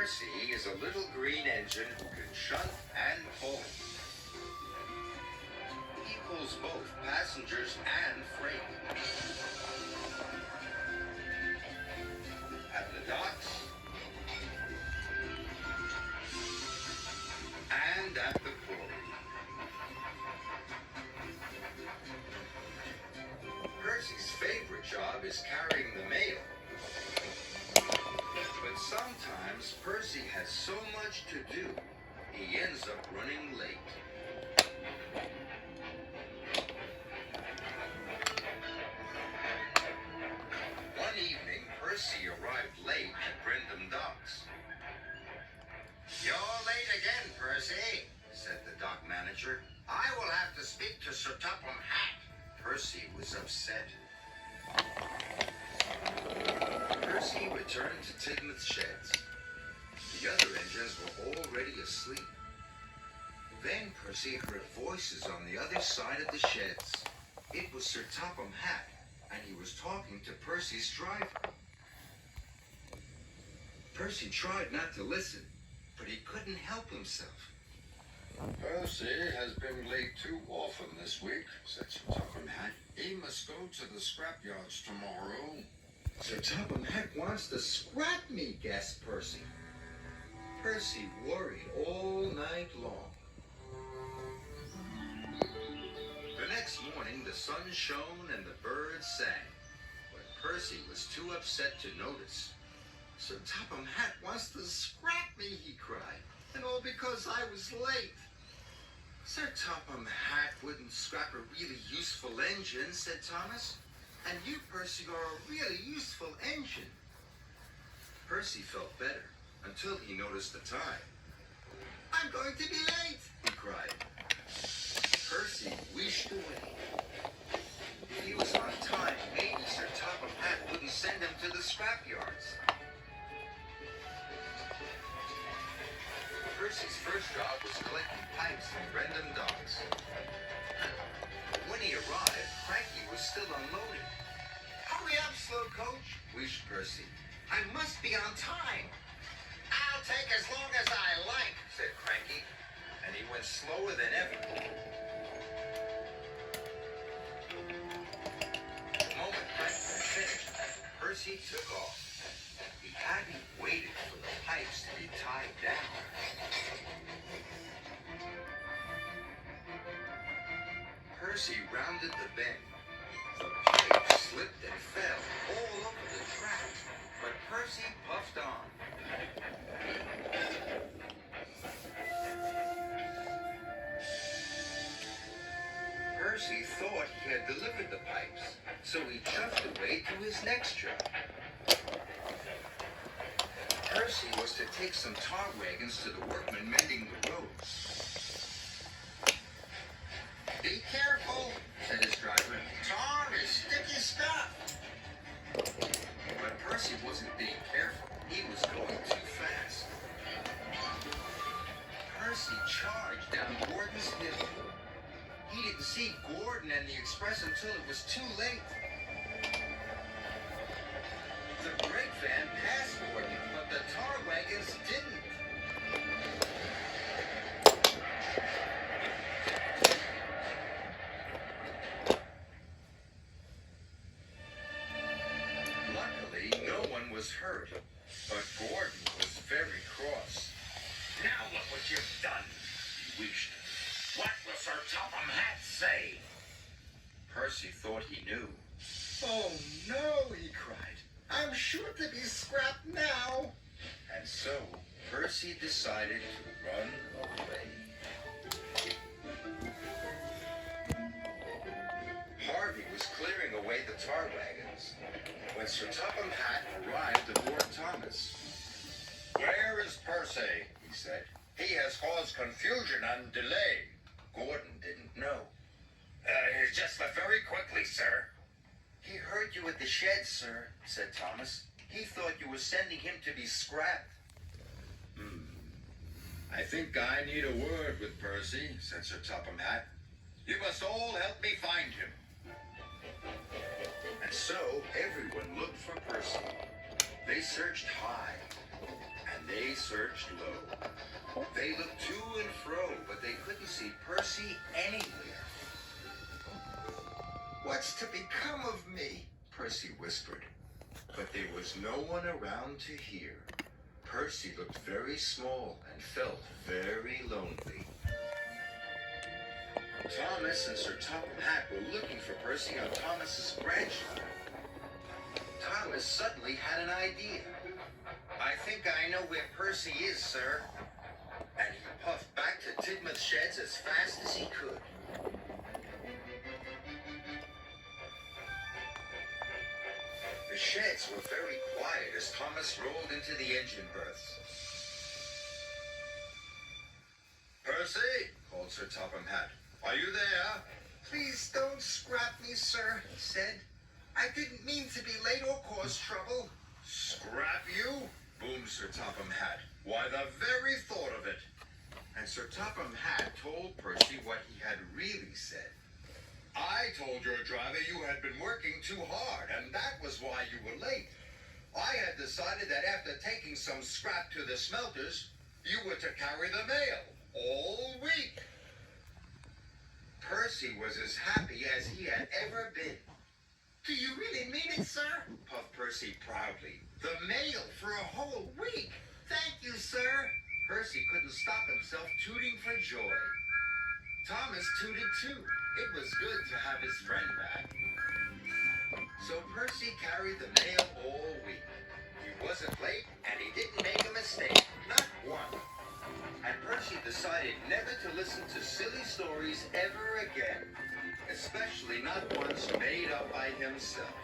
Percy is a little green engine who can shunt and pull. He pulls both passengers and freight. At the docks and at the quarry. Percy's favorite job is carrying the mail. But sometimes Percy has so much to do, he ends up running late. One evening, Percy arrived late at Brendam Docks. "You're late again, Percy," said the dock manager. "I will have to speak to Sir Topham Hatt." Percy was upset. Percy returned to Tidmouth's sheds. The other engines were already asleep. Then Percy heard voices on the other side of the sheds. It was Sir Topham Hatt, and he was talking to Percy's driver. Percy tried not to listen, but he couldn't help himself. "Percy has been late too often this week," said Sir Topham Hatt. "He must go to the scrapyards tomorrow." "Sir Topham Hatt wants to scrap me," gasped Percy. Percy worried all night long. The next morning, the sun shone and the birds sang. But Percy was too upset to notice. "Sir Topham Hatt wants to scrap me," he cried, "and all because I was late." "Sir Topham Hatt wouldn't scrap a really useful engine," said Thomas. "And you, Percy, are a really useful engine." Percy felt better until he noticed the time. "I'm going to be late," he cried. Percy wished away. If he was on time, maybe Sir Topham Hatt wouldn't send him to the scrapyards. Percy's first job was collecting pipes from Brendam Docks. When he arrived, Cranky was still unloading. "Hurry up, slow coach," wished Percy. "I must be on time." "I'll take as long as I like," said Cranky, and he went slower than ever. The moment Cranky had finished, Percy took off. He hadn't waited for the pipes to be tied down. Percy rounded the bend. The pipe slipped and fell all over the track, but Percy puffed on. Percy thought he had delivered the pipes, so he chuffed away to his next job. Percy was to take some tar wagons to the workmen mending the roads. "Be careful," said his driver. "Tar is sticky stuff." But Percy wasn't being careful. He was going too fast. Percy charged down Gordon's hill. He didn't see Gordon and the express until it was too late. The brake van passed Gordon, but the tar wagons didn't. Luckily, no one was hurt, but Gordon was very cross. "Now look what you've done," he wished. "What will Sir Topham Hatt say?" Percy thought he knew. "Oh no," he cried. "I'm sure to be scrapped now." And so Percy decided to run away. Harvey was clearing away the tar wagons when Sir Topham Hatt arrived aboard Thomas. "Where is Percy?" He said. "He has caused confusion and delay." Gordon didn't know. Just very quickly, sir." "He heard you at the shed, sir," said Thomas. "He thought you were sending him to be scrapped." "I think I need a word with Percy," said Sir Topham Hatt. "You must all help me find him." And so everyone looked for Percy. They searched high, and They searched low. They looked to and fro, but they couldn't see Percy anywhere. "What's to become of me?" Percy whispered. But there was no one around to hear. Percy looked very small and felt very lonely. Thomas and Sir Topham Hatt were looking for Percy on Thomas's branch line. Thomas suddenly had an idea. "I think I know where Percy is, sir." And he puffed back to Tidmouth Sheds as fast as he could. The sheds were very quiet as Thomas rolled into the engine berths. "Percy," called Sir Topham Hatt. "Are you there?" "Please don't scrap me, sir," he said. "I didn't mean to be late or cause trouble." "Scrap you?" boomed Sir Topham Hatt. "Why, the very thought of it." And Sir Topham Hatt told Percy what he had really said. "I told your driver you had been working too hard, and that was why you were late. I had decided that after taking some scrap to the smelters, you were to carry the mail all week." Percy was as happy as he had ever been. "Do you really mean it, sir?" puffed Percy proudly. "The mail for a whole week? Thank you, sir." Percy couldn't stop himself tooting for joy. Thomas tooted too. It was good to have his friend back. So Percy carried the mail all week. He wasn't late, and he didn't make a mistake. Not one. And Percy decided never to listen to silly stories ever again. Especially not ones made up by himself.